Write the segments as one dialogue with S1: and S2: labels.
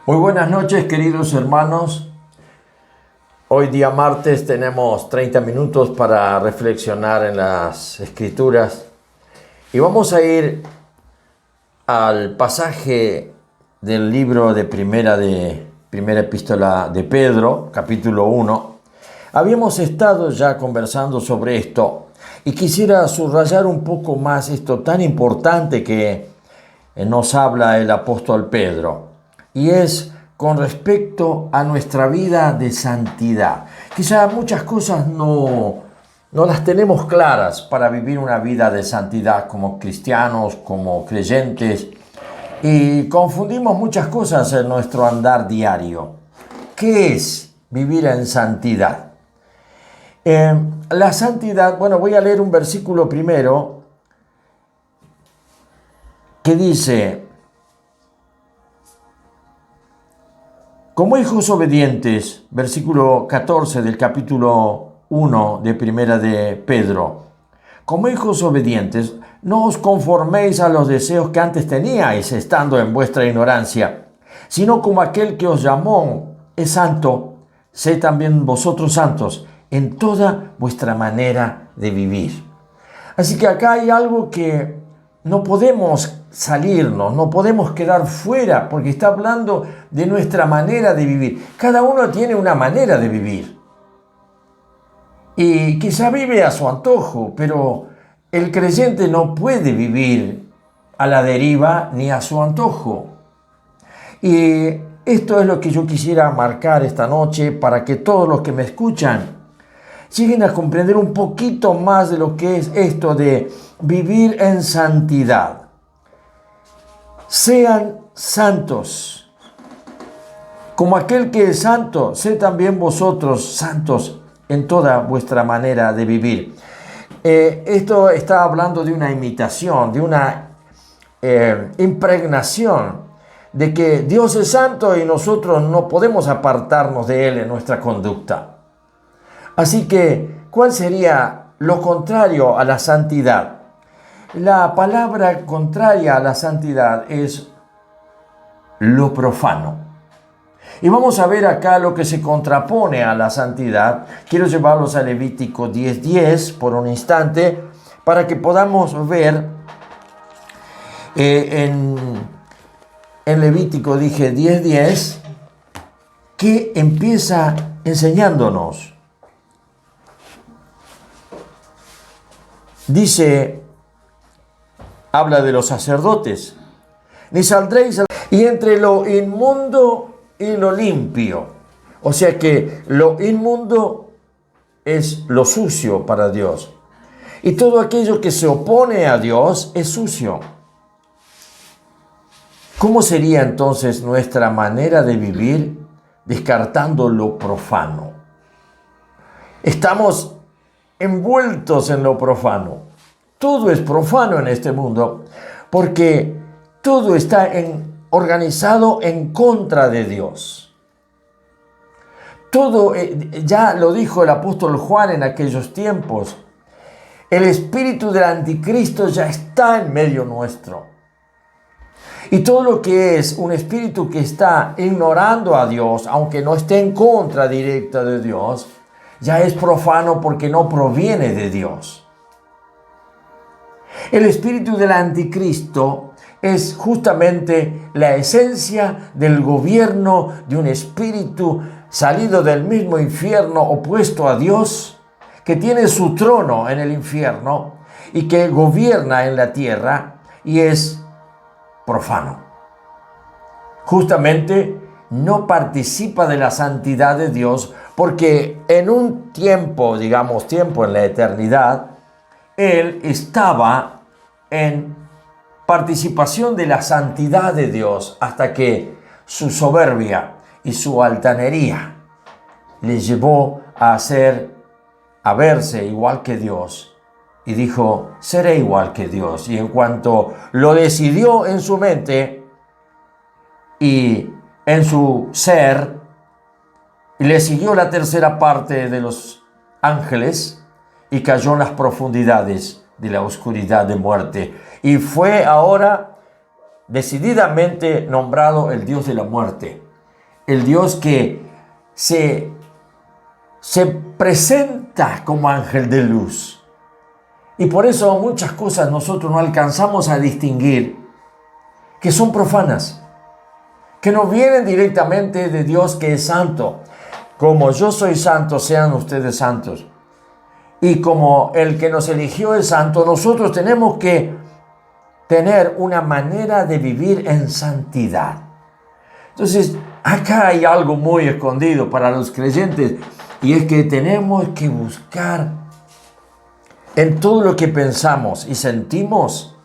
S1: Muy buenas noches, queridos hermanos. Hoy día martes tenemos 30 minutos para reflexionar en las Escrituras y vamos a ir al pasaje del libro de primera epístola de Pedro, capítulo 1. Habíamos estado ya conversando sobre esto y quisiera subrayar un poco más esto tan importante que nos habla el apóstol Pedro, y es con respecto a nuestra vida de santidad. Quizá muchas cosas no las tenemos claras para vivir una vida de santidad como cristianos, como creyentes, y confundimos muchas cosas en nuestro andar diario. ¿Qué es vivir en santidad? La santidad, voy a leer un versículo primero que dice: como hijos obedientes, versículo 14 del capítulo 1 de primera de Pedro, como hijos obedientes, no os conforméis a los deseos que antes teníais estando en vuestra ignorancia, sino como aquel que os llamó es santo, sed también vosotros santos en toda vuestra manera de vivir. Así que acá hay algo que no podemos salirnos, no podemos quedar fuera, porque está hablando de nuestra manera de vivir. Cada uno tiene una manera de vivir y quizá vive a su antojo, pero el creyente no puede vivir a la deriva ni a su antojo. Y esto es lo que yo quisiera marcar esta noche para que todos los que me escuchan lleguen a comprender un poquito más de lo que es esto de vivir en santidad. Sean santos, como aquel que es santo, sed también vosotros santos en toda vuestra manera de vivir. Esto está hablando de una imitación, de una impregnación de que Dios es santo y nosotros no podemos apartarnos de Él en nuestra conducta. Así que, ¿cuál sería lo contrario a la santidad? La palabra contraria a la santidad es lo profano. Y vamos a ver acá lo que se contrapone a la santidad. Quiero llevarlos a Levítico 10:10 por un instante para que podamos ver en Levítico 10:10 que empieza enseñándonos. Dice, habla de los sacerdotes: ni saldréis y entre lo inmundo y lo limpio. O sea que lo inmundo es lo sucio para Dios. Y todo aquello que se opone a Dios es sucio. ¿Cómo sería entonces nuestra manera de vivir descartando lo profano? Estamos envueltos en lo profano. Todo es profano en este mundo porque todo está organizado en contra de Dios. Todo, ya lo dijo el apóstol Juan en aquellos tiempos, el espíritu del anticristo ya está en medio nuestro. Y todo lo que es un espíritu que está ignorando a Dios, aunque no esté en contra directa de Dios, ya es profano porque no proviene de Dios. El espíritu del anticristo es justamente la esencia del gobierno de un espíritu salido del mismo infierno, opuesto a Dios, que tiene su trono en el infierno y que gobierna en la tierra y es profano. Justamente no participa de la santidad de Dios porque en un tiempo, tiempo en la eternidad, Él estaba en participación de la santidad de Dios hasta que su soberbia y su altanería le llevó a verse igual que Dios y dijo: seré igual que Dios. Y en cuanto lo decidió en su mente y en su ser, le siguió la tercera parte de los ángeles y cayó en las profundidades de la oscuridad de muerte. Y fue ahora decididamente nombrado el Dios de la muerte. el Dios que se presenta como ángel de luz. Y por eso muchas cosas nosotros no alcanzamos a distinguir que son profanas, que no vienen directamente de Dios que es santo. Como yo soy santo, sean ustedes santos. Y como el que nos eligió es santo, nosotros tenemos que tener una manera de vivir en santidad. Entonces, acá hay algo muy escondido para los creyentes, y es que tenemos que buscar en todo lo que pensamos y sentimos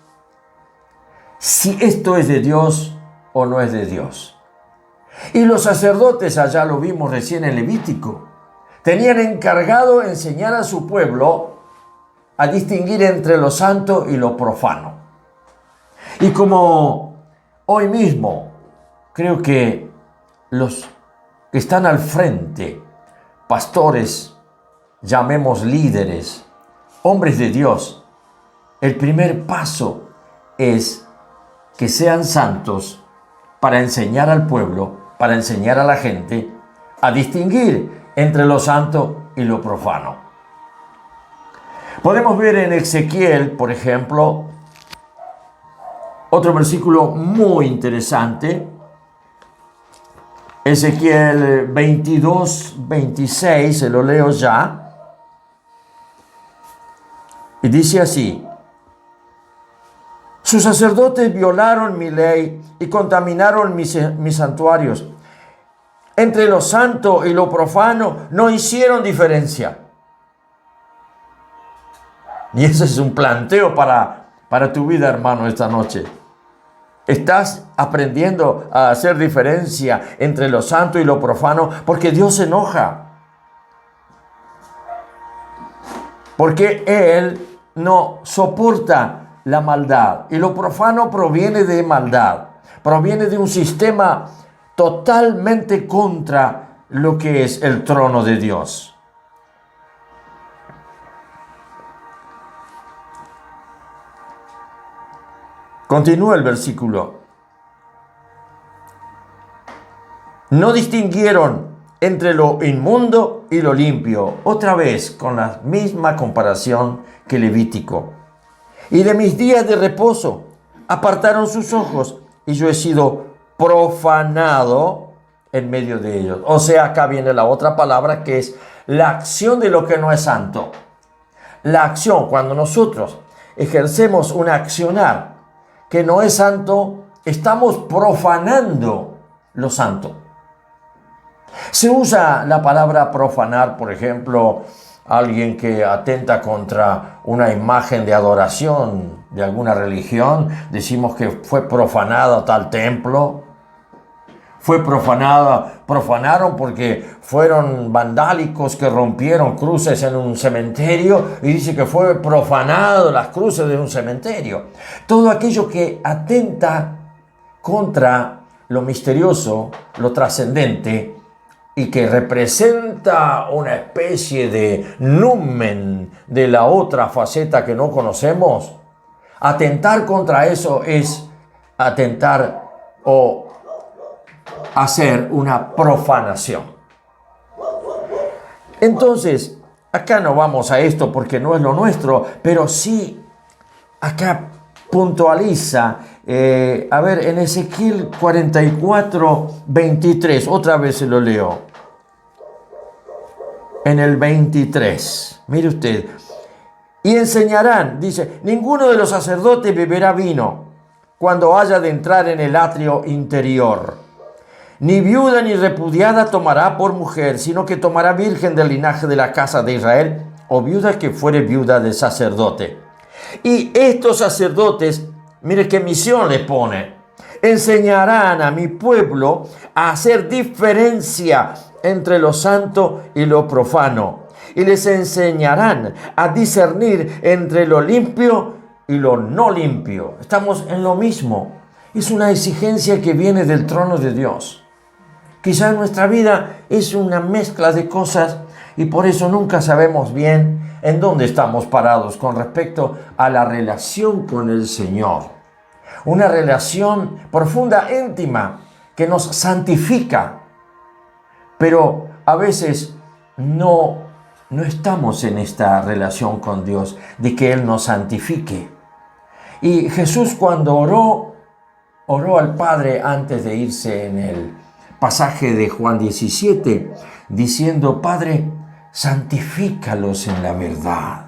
S1: si esto es de Dios o no es de Dios. Y los sacerdotes, allá lo vimos recién en Levítico, tenían encargado enseñar a su pueblo a distinguir entre lo santo y lo profano. Y como hoy mismo creo que los que están al frente, pastores, llamemos líderes, hombres de Dios, el primer paso es que sean santos para enseñar al pueblo, para enseñar a la gente a distinguir entre lo santo y lo profano. Podemos ver en Ezequiel, por ejemplo, otro versículo muy interesante. Ezequiel 22, 26, se lo leo ya. Y dice así: sus sacerdotes violaron mi ley y contaminaron mis santuarios. Entre lo santo y lo profano no hicieron diferencia. Y ese es un planteo para tu vida, hermano, esta noche. ¿Estás aprendiendo a hacer diferencia entre lo santo y lo profano? Porque Dios se enoja. Porque Él no soporta la maldad. Y lo profano proviene de maldad. Proviene de un sistema totalmente contra lo que es el trono de Dios. Continúa el versículo. No distinguieron entre lo inmundo y lo limpio. Otra vez con la misma comparación que Levítico. Y de mis días de reposo apartaron sus ojos, y yo he sido profanado en medio de ellos. O sea, acá viene la otra palabra, que es la acción de lo que no es santo. La acción, cuando nosotros ejercemos un accionar que no es santo, estamos profanando lo santo. Se usa la palabra profanar, por ejemplo, alguien que atenta contra una imagen de adoración de alguna religión. Decimos que fue profanado tal templo. Profanaron porque fueron vandálicos que rompieron cruces en un cementerio, y dice que fue profanado las cruces de un cementerio. Todo aquello que atenta contra lo misterioso, lo trascendente, y que representa una especie de numen de la otra faceta que no conocemos. Atentar contra eso es atentar o hacer una profanación. Entonces, acá no vamos a esto porque no es lo nuestro, pero sí acá puntualiza, a ver, en Ezequiel 44, 23, otra vez se lo leo. En el 23, mire usted. Y enseñarán, dice, ninguno de los sacerdotes beberá vino cuando haya de entrar en el atrio interior. Ni viuda ni repudiada tomará por mujer, sino que tomará virgen del linaje de la casa de Israel, o viuda que fuere viuda de sacerdote. Y estos sacerdotes, mire qué misión le pone: enseñarán a mi pueblo a hacer diferencia entre lo santo y lo profano, y les enseñarán a discernir entre lo limpio y lo no limpio. Estamos en lo mismo. Es una exigencia que viene del trono de Dios. Quizá nuestra vida es una mezcla de cosas, y por eso nunca sabemos bien en dónde estamos parados con respecto a la relación con el Señor. Una relación profunda, íntima, que nos santifica, Pero a veces no estamos en esta relación con Dios, de que Él nos santifique. Y Jesús, cuando oró al Padre antes de irse, en el pasaje de Juan 17, diciendo: Padre, santifícalos en la verdad.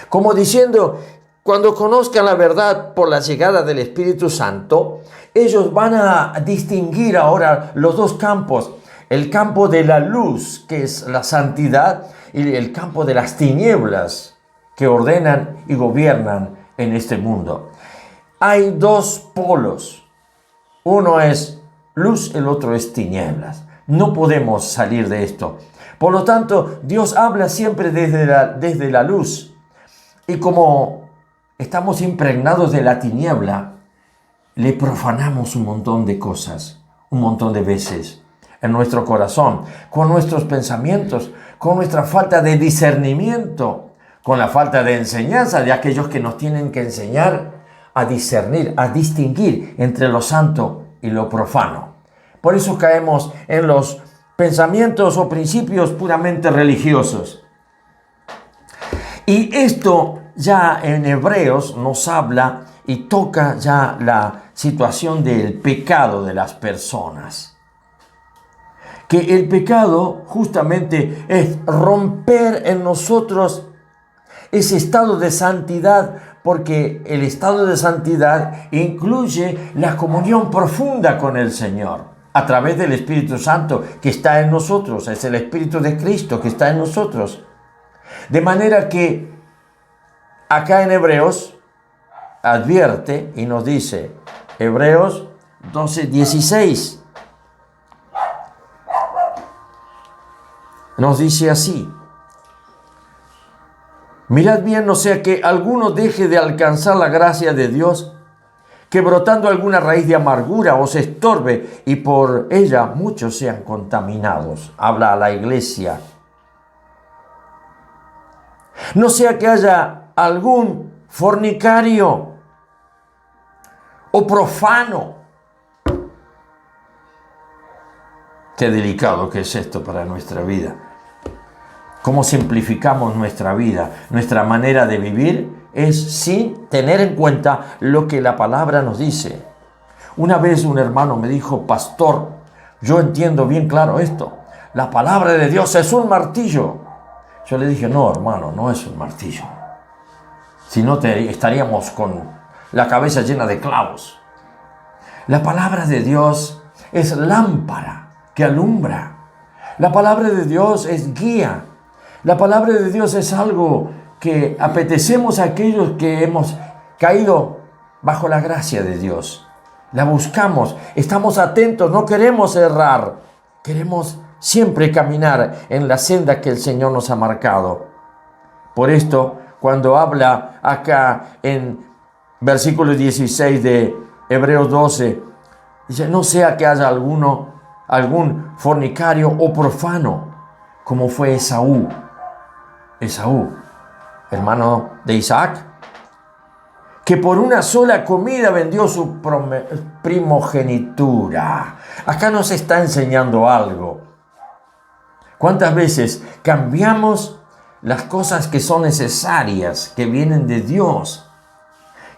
S1: Como diciendo, cuando conozcan la verdad por la llegada del Espíritu Santo, ellos van a distinguir ahora los dos campos: el campo de la luz, que es la santidad, y el campo de las tinieblas, que ordenan y gobiernan en este mundo. Hay dos polos. Uno es luz, el otro es tinieblas. No podemos salir de esto. Por lo tanto, Dios habla siempre desde la luz. Y como estamos impregnados de la tiniebla, le profanamos un montón de cosas, un montón de veces, en nuestro corazón, con nuestros pensamientos, con nuestra falta de discernimiento, con la falta de enseñanza de aquellos que nos tienen que enseñar a discernir, a distinguir entre lo santo y lo profano. Por eso caemos en los pensamientos o principios puramente religiosos. Y esto ya en Hebreos nos habla y toca ya la situación del pecado de las personas. Que el pecado justamente es romper en nosotros ese estado de santidad, porque el estado de santidad incluye la comunión profunda con el Señor a través del Espíritu Santo que está en nosotros. Es el Espíritu de Cristo que está en nosotros. De manera que acá en Hebreos advierte y nos dice, Hebreos 12:16, nos dice así: mirad bien, no sea que alguno deje de alcanzar la gracia de Dios, que brotando alguna raíz de amargura os estorbe y por ella muchos sean contaminados. Habla a la iglesia. No sea que haya algún fornicario o profano. Qué delicado que es esto para nuestra vida. Cómo simplificamos nuestra vida, nuestra manera de vivir es sin tener en cuenta lo que la palabra nos dice. Una vez un hermano me dijo: pastor, yo entiendo bien claro esto. La palabra de Dios es un martillo. Yo le dije: no, hermano, no es un martillo. Si no, estaríamos con la cabeza llena de clavos. La palabra de Dios es lámpara que alumbra. La palabra de Dios es guía. La palabra de Dios es algo que apetecemos a aquellos que hemos caído bajo la gracia de Dios. La buscamos, estamos atentos, no queremos errar. Queremos siempre caminar en la senda que el Señor nos ha marcado. Por esto, cuando habla acá en versículo 16 de Hebreos 12, dice: no sea que haya algún fornicario o profano, como fue Esaú, hermano de Isaac, que por una sola comida vendió su primogenitura. Acá nos está enseñando algo. ¿Cuántas veces cambiamos las cosas que son necesarias, que vienen de Dios,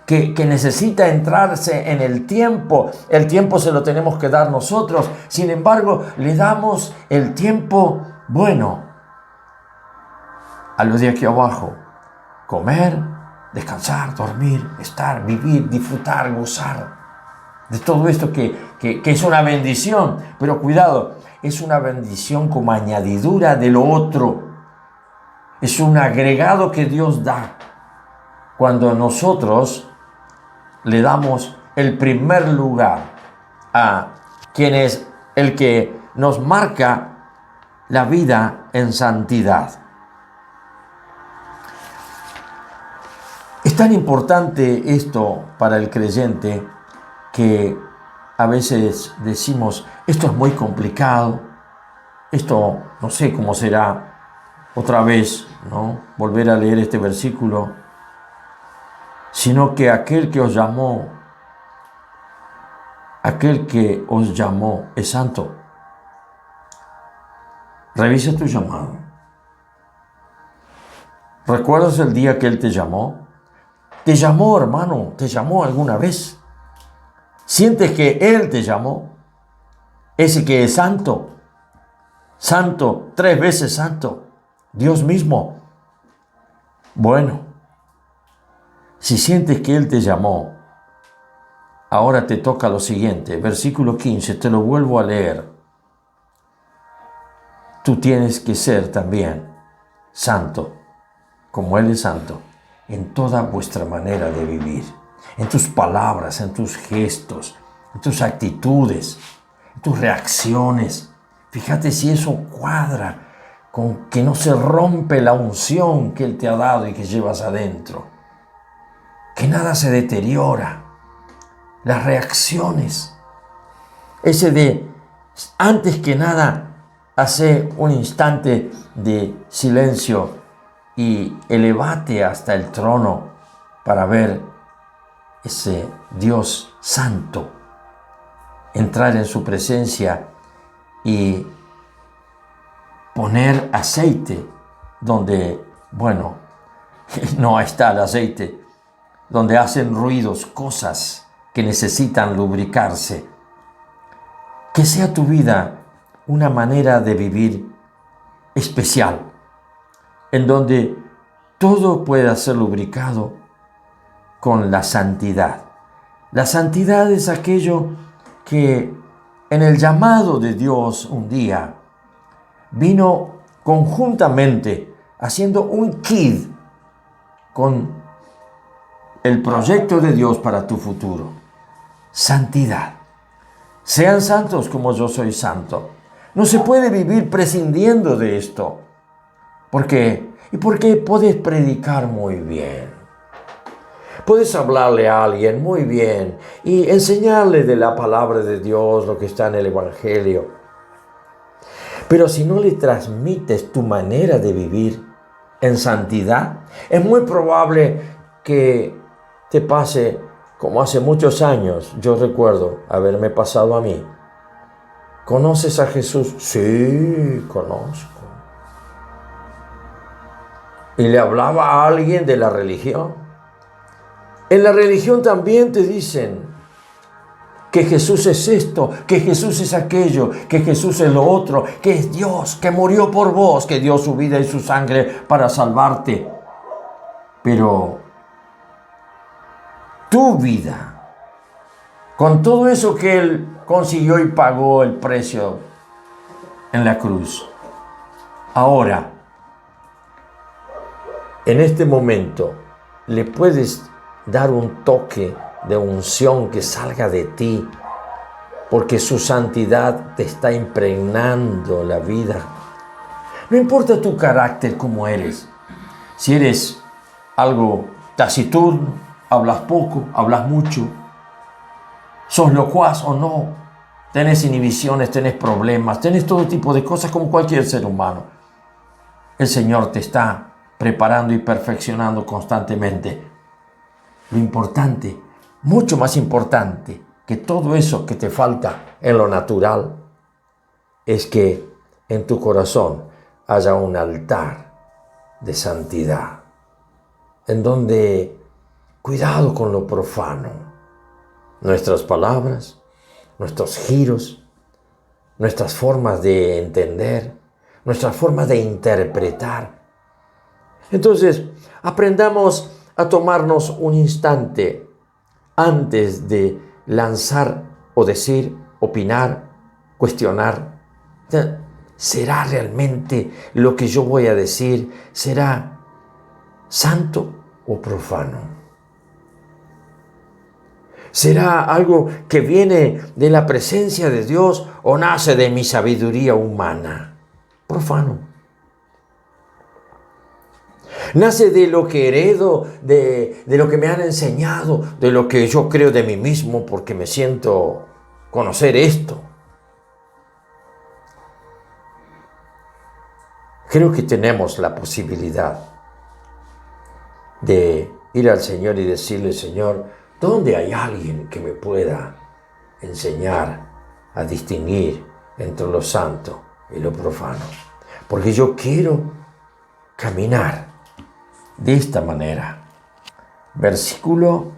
S1: que necesita entrarse en el tiempo? El tiempo se lo tenemos que dar nosotros. Sin embargo, le damos el tiempo bueno a los de aquí abajo: comer, descansar, dormir, estar, vivir, disfrutar, gozar de todo esto que es una bendición. Pero cuidado, es una bendición como añadidura de lo otro. Es un agregado que Dios da cuando nosotros le damos el primer lugar a quien es el que nos marca la vida en santidad. Es tan importante esto para el creyente que a veces decimos: esto es muy complicado, esto no sé cómo será. Otra vez, ¿no? Volver a leer este versículo. Sino que aquel que os llamó es santo. Revisa tu llamado. ¿Recuerdas el día que Él te llamó? ¿Te llamó, hermano? ¿Te llamó alguna vez? ¿Sientes que Él te llamó? Ese que es santo, santo, 3 veces santo, Dios mismo. Bueno, si sientes que Él te llamó, ahora te toca lo siguiente, versículo 15, te lo vuelvo a leer. Tú tienes que ser también santo, como Él es santo, en toda vuestra manera de vivir, en tus palabras, en tus gestos, en tus actitudes, en tus reacciones. Fíjate si eso cuadra con que no se rompe la unción que Él te ha dado y que llevas adentro, que nada se deteriora. Las reacciones, ese de antes que nada, hace un instante de silencio y elevate hasta el trono para ver ese Dios santo, entrar en su presencia y poner aceite donde, bueno, no está el aceite, donde hacen ruidos, cosas que necesitan lubricarse. Que sea tu vida una manera de vivir especial, en donde todo pueda ser lubricado con la santidad. La santidad es aquello que en el llamado de Dios un día vino conjuntamente haciendo un kit con el proyecto de Dios para tu futuro. Santidad. Sean santos como yo soy santo. No se puede vivir prescindiendo de esto. ¿Por qué? Y porque puedes predicar muy bien. Puedes hablarle a alguien muy bien y enseñarle de la palabra de Dios, lo que está en el Evangelio. Pero si no le transmites tu manera de vivir en santidad, es muy probable que te pase como hace muchos años. Yo recuerdo haberme pasado a mí. ¿Conoces a Jesús? Sí, conozco. Y le hablaba a alguien de la religión. En la religión también te dicen que Jesús es esto, que Jesús es aquello, que Jesús es lo otro, que es Dios, que murió por vos, que dio su vida y su sangre para salvarte. Pero tu vida, con todo eso que Él consiguió y pagó el precio en la cruz, ahora, en este momento, le puedes dar un toque de unción que salga de ti, porque su santidad te está impregnando la vida. No importa tu carácter como eres, si eres algo taciturno, hablas poco, hablas mucho, sos locuaz o no, tenés inhibiciones, tenés problemas, tenés todo tipo de cosas como cualquier ser humano. El Señor te está preparando y perfeccionando constantemente. Lo importante, mucho más importante que todo eso que te falta en lo natural, es que en tu corazón haya un altar de santidad, en donde cuidado con lo profano, nuestras palabras, nuestros giros, nuestras formas de entender, nuestras formas de interpretar. Entonces, aprendamos a tomarnos un instante antes de lanzar o decir, opinar, cuestionar. ¿Será realmente lo que yo voy a decir? ¿Será santo o profano? ¿Será algo que viene de la presencia de Dios o nace de mi sabiduría humana? Profano. Nace de lo que heredo, de lo que me han enseñado, de lo que yo creo de mí mismo porque me siento conocer esto. Creo que tenemos la posibilidad de ir al Señor y decirle, Señor, ¿dónde hay alguien que me pueda enseñar a distinguir entre lo santo y lo profano? porque yo quiero caminar de esta manera. Versículo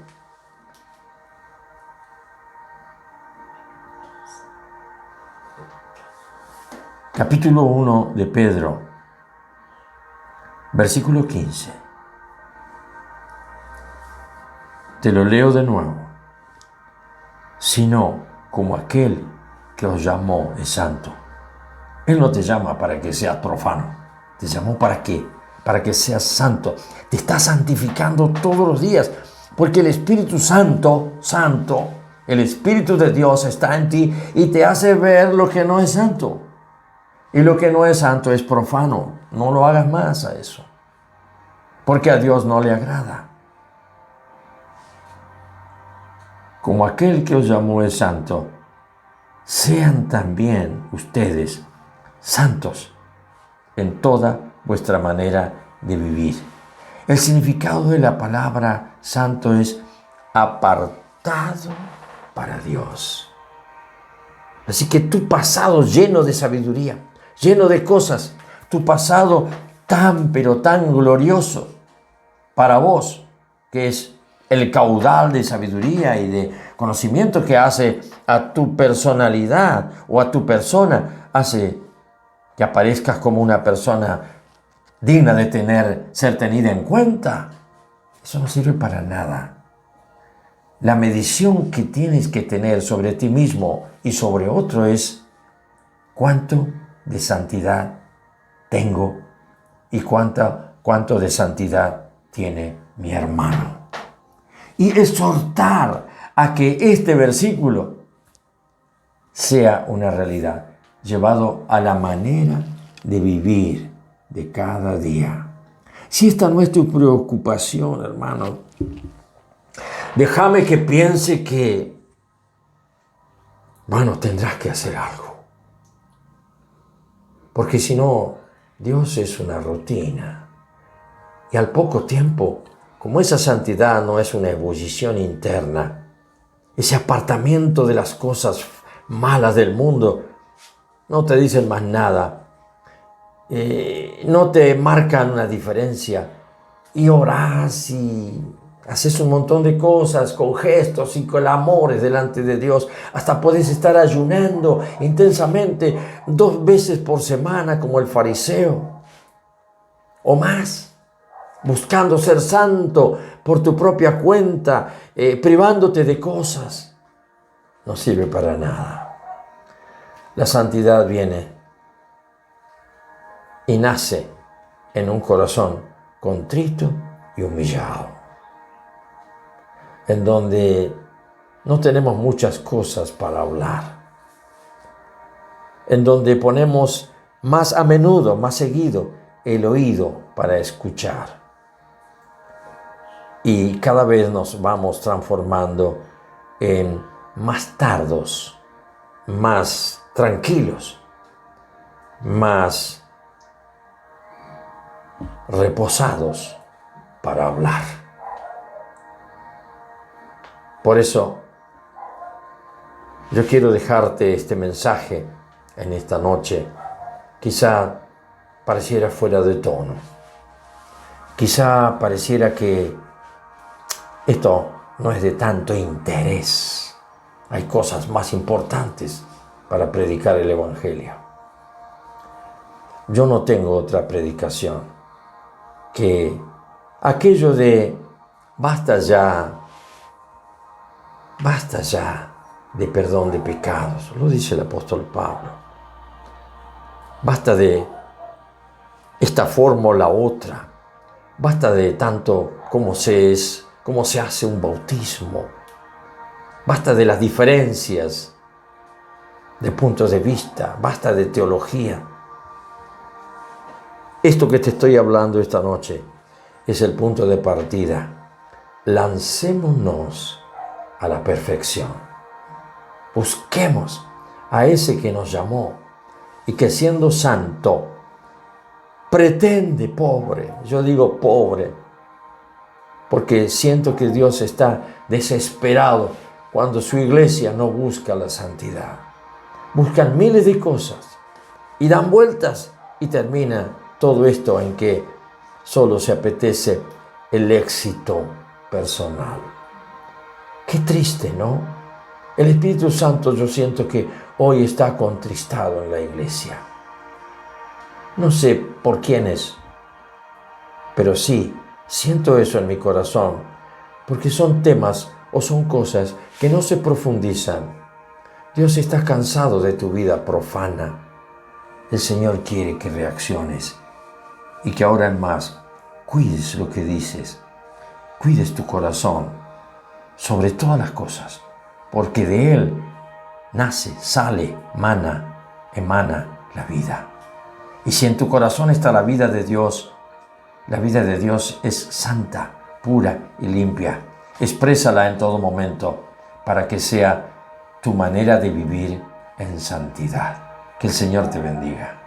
S1: 1 de Pedro, versículo 15. Te lo leo de nuevo. Sino como aquel que os llamó es santo. Él no te llama para que seas profano. Te llamó ¿para qué? Para que seas santo. Te está santificando todos los días. Porque el Espíritu Santo, el Espíritu de Dios está en ti y te hace ver lo que no es santo. Y lo que no es santo es profano. No lo hagas más a eso. Porque a Dios no le agrada. Como aquel que os llamó es santo, sean también ustedes santos en toda vuestra manera de vivir. El significado de la palabra santo es apartado para Dios. Así que tu pasado lleno de sabiduría, lleno de cosas, tu pasado pero tan glorioso para vos, que es el caudal de sabiduría y de conocimiento que hace a tu personalidad o a tu persona, hace que aparezcas como una persona digna de ser tenida en cuenta. Eso no sirve para nada. La medición que tienes que tener sobre ti mismo y sobre otro es cuánto de santidad tengo y cuánto de santidad tiene mi hermano. Y exhortar a que este versículo sea una realidad, llevado a la manera de vivir de cada día. Si esta no es tu preocupación, hermano, déjame que piense que, tendrás que hacer algo. Porque si no, Dios es una rutina. Y al poco tiempo, como esa santidad no es una ebullición interna, ese apartamiento de las cosas malas del mundo, no te dicen más nada, no te marcan una diferencia, y orás y haces un montón de cosas con gestos y con amores delante de Dios, hasta puedes estar ayunando intensamente 2 veces por semana como el fariseo, o más, buscando ser santo por tu propia cuenta, privándote de cosas. No sirve para nada. La santidad viene y nace en un corazón contrito y humillado, en donde no tenemos muchas cosas para hablar, en donde ponemos más a menudo, más seguido, el oído para escuchar. Y cada vez nos vamos transformando en más tardos, más tranquilos, más reposados para hablar. Por eso, yo quiero dejarte este mensaje en esta noche. Quizá pareciera fuera de tono. Quizá pareciera que esto no es de tanto interés. Hay cosas más importantes para predicar el Evangelio. Yo no tengo otra predicación que aquello de basta ya de perdón de pecados. Lo dice el apóstol Pablo. Basta de esta forma o la otra. Basta de tanto cómo se hace un bautismo. Basta de las diferencias de puntos de vista. Basta de teología. Esto que te estoy hablando esta noche es el punto de partida. Lancémonos a la perfección. Busquemos a ese que nos llamó y que siendo santo pretende pobre. Yo digo pobre porque siento que Dios está desesperado cuando su iglesia no busca la santidad. Buscan miles de cosas y dan vueltas Y termina todo esto en que solo se apetece el éxito personal. Qué triste, ¿no? El Espíritu Santo, yo siento que hoy está contristado en la iglesia. No sé por quiénes, pero sí, siento eso en mi corazón, porque son temas o son cosas que no se profundizan. Dios está cansado de tu vida profana. El Señor quiere que reacciones y que ahora en más cuides lo que dices, cuides tu corazón sobre todas las cosas, porque de Él nace, sale, emana la vida. Y si en tu corazón está la vida de Dios es santa, pura y limpia. Exprésala en todo momento para que sea tu manera de vivir en santidad. Que el Señor te bendiga.